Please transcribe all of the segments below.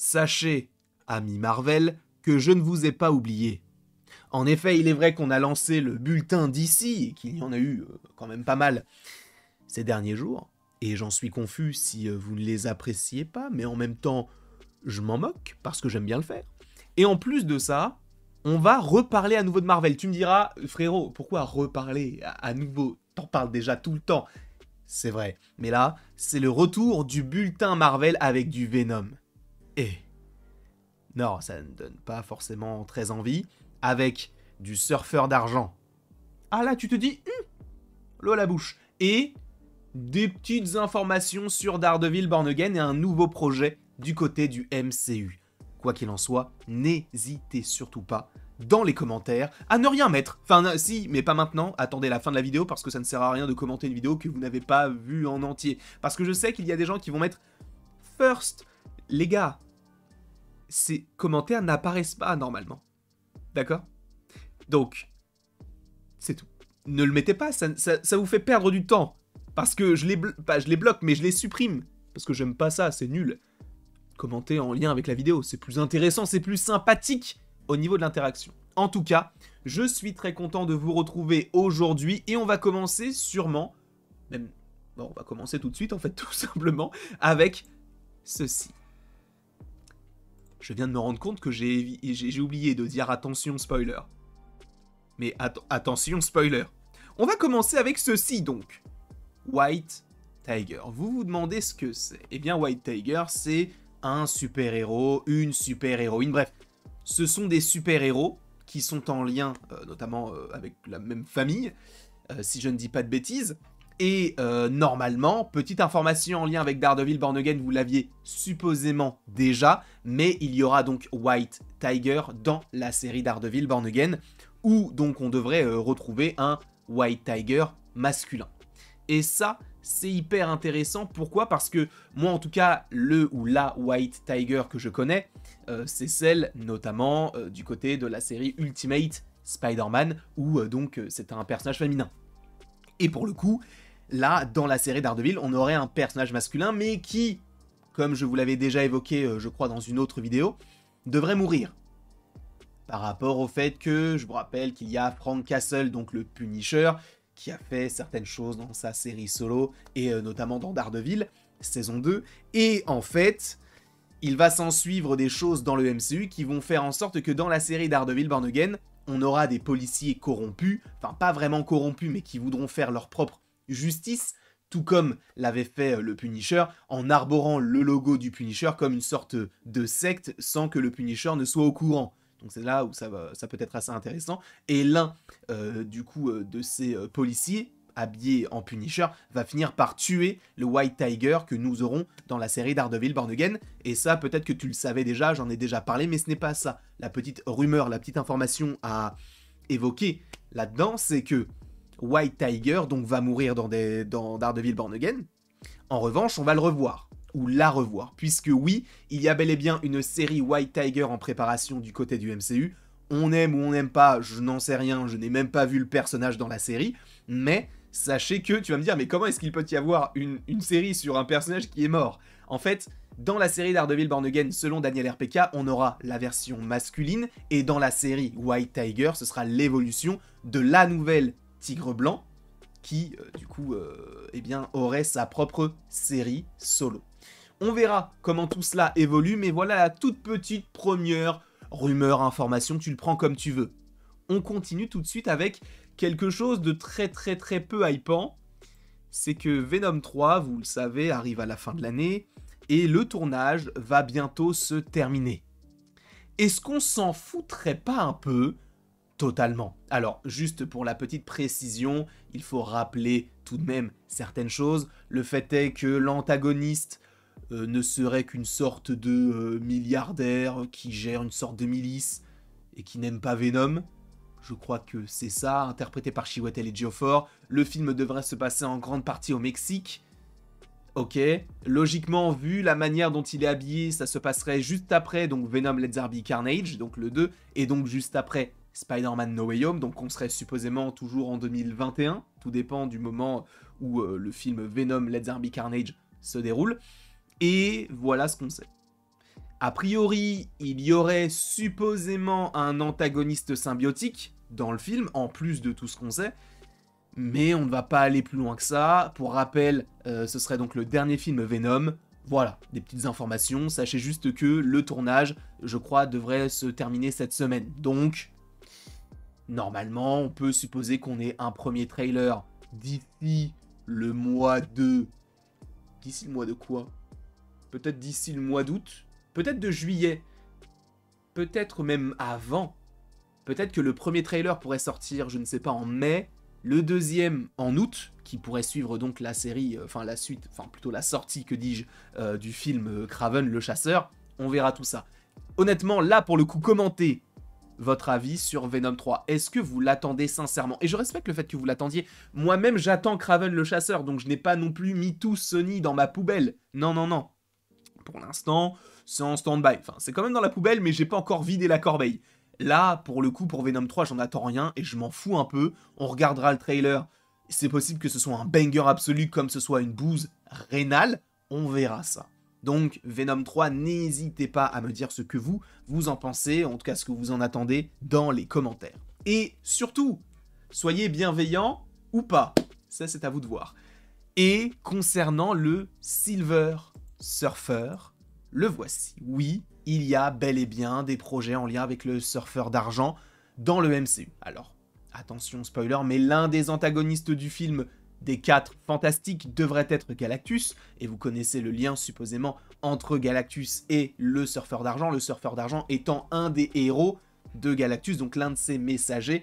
Sachez, amis Marvel, que je ne vous ai pas oublié. En effet, il est vrai qu'on a lancé le bulletin d'ici, et qu'il y en a eu quand même pas mal ces derniers jours, et j'en suis confus si vous ne les appréciez pas, mais en même temps, je m'en moque, parce que j'aime bien le faire. Et en plus de ça, on va reparler à nouveau de Marvel. Tu me diras, frérot, pourquoi reparler à nouveau? T'en parles déjà tout le temps. C'est vrai, mais là, c'est le retour du bulletin Marvel avec du Venom. Et non, ça ne donne pas forcément très envie, avec du surfeur d'argent. Ah là, tu te dis, l'eau à la bouche. Et des petites informations sur Daredevil Born Again et un nouveau projet du côté du MCU. Quoi qu'il en soit, n'hésitez surtout pas, dans les commentaires, à ne rien mettre. Enfin, si, mais pas maintenant. Attendez la fin de la vidéo, parce que ça ne sert à rien de commenter une vidéo que vous n'avez pas vue en entier. Parce que je sais qu'il y a des gens qui vont mettre « First ». Les gars, ces commentaires n'apparaissent pas normalement. D'accord? Donc, c'est tout. Ne le mettez pas, ça vous fait perdre du temps. Parce que je les bloque, mais je les supprime. Parce que j'aime pas ça, c'est nul. Commentez en lien avec la vidéo, c'est plus intéressant, c'est plus sympathique au niveau de l'interaction. En tout cas, je suis très content de vous retrouver aujourd'hui et on va commencer sûrement, même, bon, on va commencer tout de suite en fait, tout simplement, avec ceci. Je viens de me rendre compte que j'ai oublié de dire attention spoiler. Mais attention spoiler. On va commencer avec ceci donc. White Tiger. Vous vous demandez ce que c'est. Eh bien White Tiger c'est un super-héros, une super-héroïne, bref. Ce sont des super-héros qui sont en lien notamment avec la même famille, si je ne dis pas de bêtises. Et normalement, petite information en lien avec Daredevil Born Again, vous l'aviez supposément déjà, mais il y aura donc White Tiger dans la série Daredevil Born Again, où donc on devrait retrouver un White Tiger masculin. Et ça, c'est hyper intéressant. Pourquoi? Parce que moi, en tout cas, le ou la White Tiger que je connais, c'est celle notamment du côté de la série Ultimate Spider-Man, où donc c'est un personnage féminin. Et pour le coup, là, dans la série Daredevil, on aurait un personnage masculin, mais qui, comme je vous l'avais déjà évoqué, je crois, dans une autre vidéo, devrait mourir. Par rapport au fait que, je vous rappelle qu'il y a Frank Castle, donc le Punisher, qui a fait certaines choses dans sa série solo, et notamment dans Daredevil, saison 2, et en fait, il va s'en suivre des choses dans le MCU qui vont faire en sorte que dans la série Daredevil Born Again, on aura des policiers corrompus, enfin pas vraiment corrompus, mais qui voudront faire leur propre justice, tout comme l'avait fait le Punisher, en arborant le logo du Punisher comme une sorte de secte, sans que le Punisher ne soit au courant. Donc c'est là où ça peut être assez intéressant. Et l'un, du coup, de ces policiers, habillé en Punisher, va finir par tuer le White Tiger que nous aurons dans la série Daredevil Born Again. Et ça, peut-être que tu le savais déjà, j'en ai déjà parlé, mais ce n'est pas ça. La petite rumeur, la petite information à évoquer là-dedans, c'est que White Tiger donc va mourir dans Daredevil Born Again. En revanche, on va le revoir. Ou la revoir, puisque oui, il y a bel et bien une série White Tiger en préparation du côté du MCU. On aime ou on n'aime pas, je n'en sais rien, je n'ai même pas vu le personnage dans la série, mais sachez que, tu vas me dire, mais comment est-ce qu'il peut y avoir une série sur un personnage qui est mort? En fait, dans la série Daredevil Born Again, selon Daniel RPK, on aura la version masculine, et dans la série White Tiger, ce sera l'évolution de la nouvelle Tigre Blanc, qui, du coup, eh bien, aurait sa propre série solo. On verra comment tout cela évolue, mais voilà la toute petite première rumeur, information, tu le prends comme tu veux. On continue tout de suite avec quelque chose de très peu hypant. C'est que Venom 3, vous le savez, arrive à la fin de l'année, et le tournage va bientôt se terminer. Est-ce qu'on s'en foutrait pas un peu? Totalement. Alors, juste pour la petite précision, il faut rappeler tout de même certaines choses. Le fait est que l'antagoniste ne serait qu'une sorte de milliardaire qui gère une sorte de milice et qui n'aime pas Venom. Je crois que c'est ça, interprété par Chiwetel Ejiofor. Le film devrait se passer en grande partie au Mexique. Ok, logiquement, vu la manière dont il est habillé, ça se passerait juste après donc Venom Let There Be Carnage, donc le 2, et donc juste après Spider-Man No Way Home, donc on serait supposément toujours en 2021, tout dépend du moment où le film Venom Let There Be Carnage se déroule. Et voilà ce qu'on sait. A priori, il y aurait supposément un antagoniste symbiotique dans le film, en plus de tout ce qu'on sait, mais on ne va pas aller plus loin que ça. Pour rappel, ce serait donc le dernier film Venom. Voilà, des petites informations. Sachez juste que le tournage, je crois, devrait se terminer cette semaine. Donc, normalement, on peut supposer qu'on ait un premier trailer d'ici le mois de... D'ici le mois de quoi? Peut-être d'ici le mois d'août? Peut-être de juillet? Peut-être même avant? Peut-être que le premier trailer pourrait sortir, je ne sais pas, en mai, le deuxième en août, qui pourrait suivre donc la série, enfin la suite, enfin plutôt la sortie, que dis-je, du film Kraven le chasseur. On verra tout ça. Honnêtement, là pour le coup, commentez votre avis sur Venom 3. Est-ce que vous l'attendez sincèrement? Et je respecte le fait que vous l'attendiez. Moi-même, j'attends Kraven le chasseur, donc je n'ai pas non plus mis tout Sony dans ma poubelle. Non, non, non. Pour l'instant, c'est en stand-by. Enfin, c'est quand même dans la poubelle, mais j'ai pas encore vidé la corbeille. Là, pour le coup, pour Venom 3, j'en attends rien et je m'en fous un peu. On regardera le trailer. C'est possible que ce soit un banger absolu comme ce soit une bouse rénale. On verra ça. Donc, Venom 3, n'hésitez pas à me dire ce que vous en pensez, en tout cas ce que vous en attendez dans les commentaires. Et surtout, soyez bienveillants ou pas. Ça, c'est à vous de voir. Et concernant le Silver Surfer, le voici. Oui, il y a bel et bien des projets en lien avec le surfeur d'argent dans le MCU. Alors, attention spoiler, mais l'un des antagonistes du film des 4 Fantastiques devrait être Galactus, et vous connaissez le lien supposément entre Galactus et le surfeur d'argent étant un des héros de Galactus, donc l'un de ses messagers,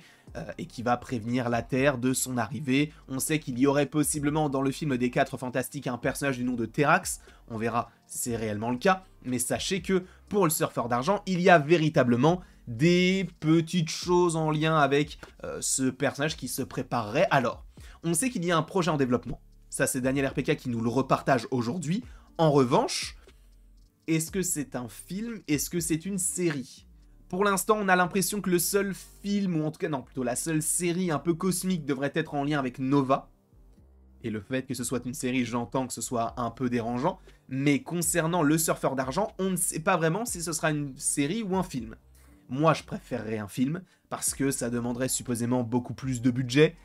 et qui va prévenir la Terre de son arrivée. On sait qu'il y aurait possiblement dans le film des 4 Fantastiques un personnage du nom de Terrax, on verra si c'est réellement le cas, mais sachez que pour le surfeur d'argent, il y a véritablement des petites choses en lien avec ce personnage qui se préparerait. Alors, on sait qu'il y a un projet en développement, ça c'est Daniel RPK qui nous le repartage aujourd'hui. En revanche, est-ce que c'est un film? Est-ce que c'est une série? Pour l'instant, on a l'impression que le seul film, ou en tout cas, non, plutôt la seule série un peu cosmique devrait être en lien avec Nova. Et le fait que ce soit une série, j'entends que ce soit un peu dérangeant. Mais concernant le surfeur d'argent, on ne sait pas vraiment si ce sera une série ou un film. Moi, je préférerais un film, parce que ça demanderait supposément beaucoup plus de budget.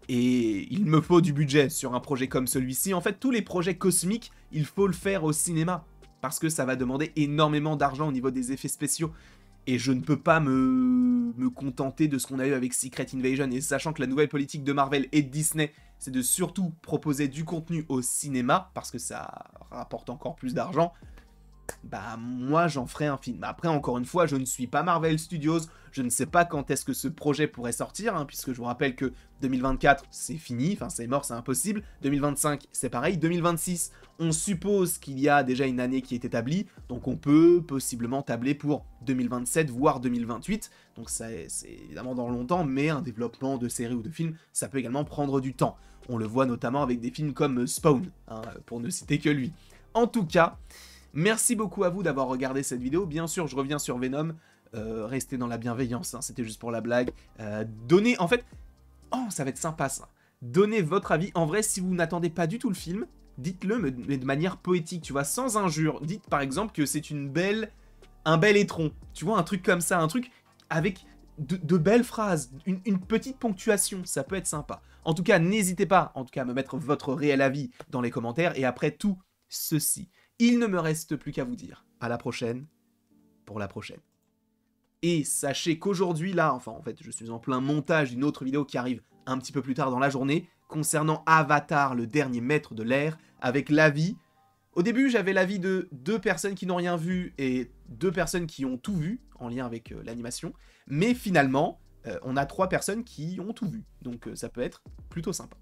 Et il me faut du budget sur un projet comme celui-ci. En fait, tous les projets cosmiques, il faut le faire au cinéma. Parce que ça va demander énormément d'argent au niveau des effets spéciaux. Et je ne peux pas me contenter de ce qu'on a eu avec Secret Invasion. Et sachant que la nouvelle politique de Marvel et de Disney, c'est de surtout proposer du contenu au cinéma, parce que ça rapporte encore plus d'argent, bah moi j'en ferai un film. Après, encore une fois, je ne suis pas Marvel Studios, je ne sais pas quand est-ce que ce projet pourrait sortir, hein, puisque je vous rappelle que 2024 c'est fini, enfin c'est mort, c'est impossible, 2025 c'est pareil, 2026 on suppose qu'il y a déjà une année qui est établie, donc on peut possiblement tabler pour 2027 voire 2028, donc c'est évidemment dans longtemps, mais un développement de série ou de film, ça peut également prendre du temps. On le voit notamment avec des films comme Spawn, hein, pour ne citer que lui. En tout cas, merci beaucoup à vous d'avoir regardé cette vidéo. Bien sûr, je reviens sur Venom. Restez dans la bienveillance, hein, c'était juste pour la blague. Donnez, en fait... Oh, ça va être sympa, ça. Donnez votre avis. En vrai, si vous n'attendez pas du tout le film, dites-le, mais de manière poétique, tu vois, sans injure. Dites, par exemple, que c'est un bel étron. Tu vois, un truc comme ça, un truc avec de belles phrases, une petite ponctuation, ça peut être sympa. En tout cas, n'hésitez pas, en tout cas, à me mettre votre réel avis dans les commentaires. Et après tout ceci, il ne me reste plus qu'à vous dire à la prochaine pour la prochaine. Et sachez qu'aujourd'hui, là, enfin en fait, je suis en plein montage d'une autre vidéo qui arrive un petit peu plus tard dans la journée, concernant Avatar, le dernier maître de l'air, avec l'avis. Au début, j'avais l'avis de 2 personnes qui n'ont rien vu et 2 personnes qui ont tout vu, en lien avec l'animation. Mais finalement, on a 3 personnes qui ont tout vu. Donc ça peut être plutôt sympa.